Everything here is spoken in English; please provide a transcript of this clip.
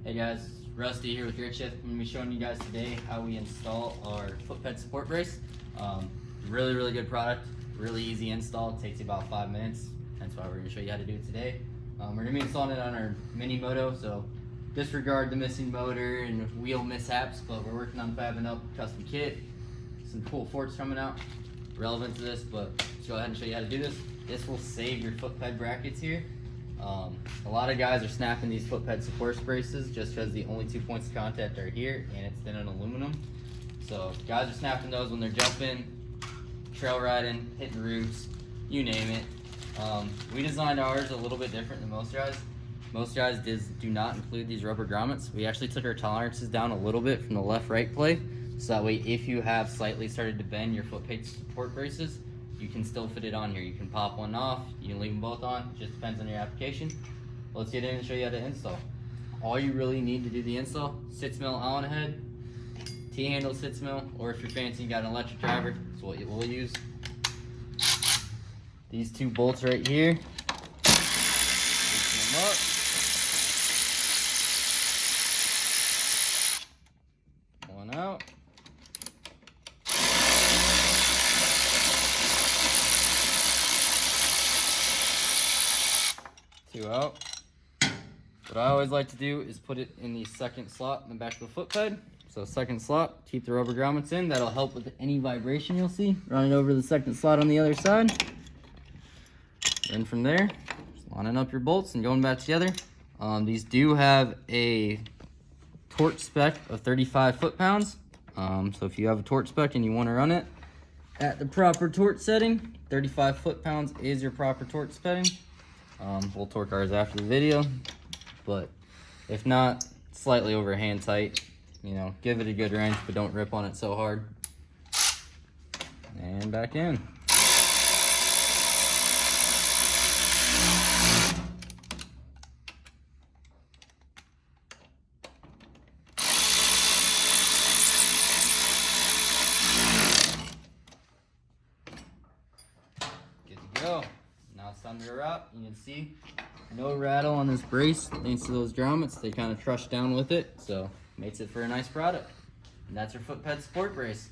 Hey guys, Rusty here with GritShift. I'm going to be showing you guys today how we install our foot ped support brace. Really good product, really easy install. It takes you about 5 minutes. That's why we're going to show you how to do it today. We're going to be installing it on our mini moto, so disregard the missing motor and wheel mishaps, but we're working on fabbing up a custom kit. Some cool forks coming out relevant to this, but let's go ahead and show you how to do this. This will save your foot ped brackets here. A lot of guys are snapping these foot ped support braces just because the only 2 points of contact are here and it's thin and aluminum. So guys are snapping those when they're jumping, trail riding, hitting roofs, you name it. We designed ours a little bit different than most guys. Most guys do not include these rubber grommets. We actually took our tolerances down a little bit from the left-right play, so that way if you have slightly started to bend your foot ped support braces, you can still fit it on here. You can pop one off, you can leave them both on, it just depends on your application. Let's get in and show you how to install. All you really need to do the install, sits mill Allen head, T-handle sits mill, or if you're fancy, you got an electric driver, that's what we'll use. These two bolts right here, loosen them up. One out. Two out. What I always like to do is put it in the second slot in the back of the foot ped. So second slot, keep the rubber grommets in. That'll help with any vibration you'll see. Run it over the second slot on the other side. Then from there, just lining up your bolts and going back together. These do have a torque spec of 35 foot-pounds. So if you have a torque spec and you want to run it at the proper torque setting, 35 foot-pounds is your proper torque setting. We'll torque ours after the video, but if not, slightly over hand tight. You know, give it a good wrench, but don't rip on it so hard. And back in. Good to go. Now it's time to wrap. You can see no rattle on this brace thanks to those grommets. They kind of trush down with it, so makes it for a nice product. And that's our foot ped support brace.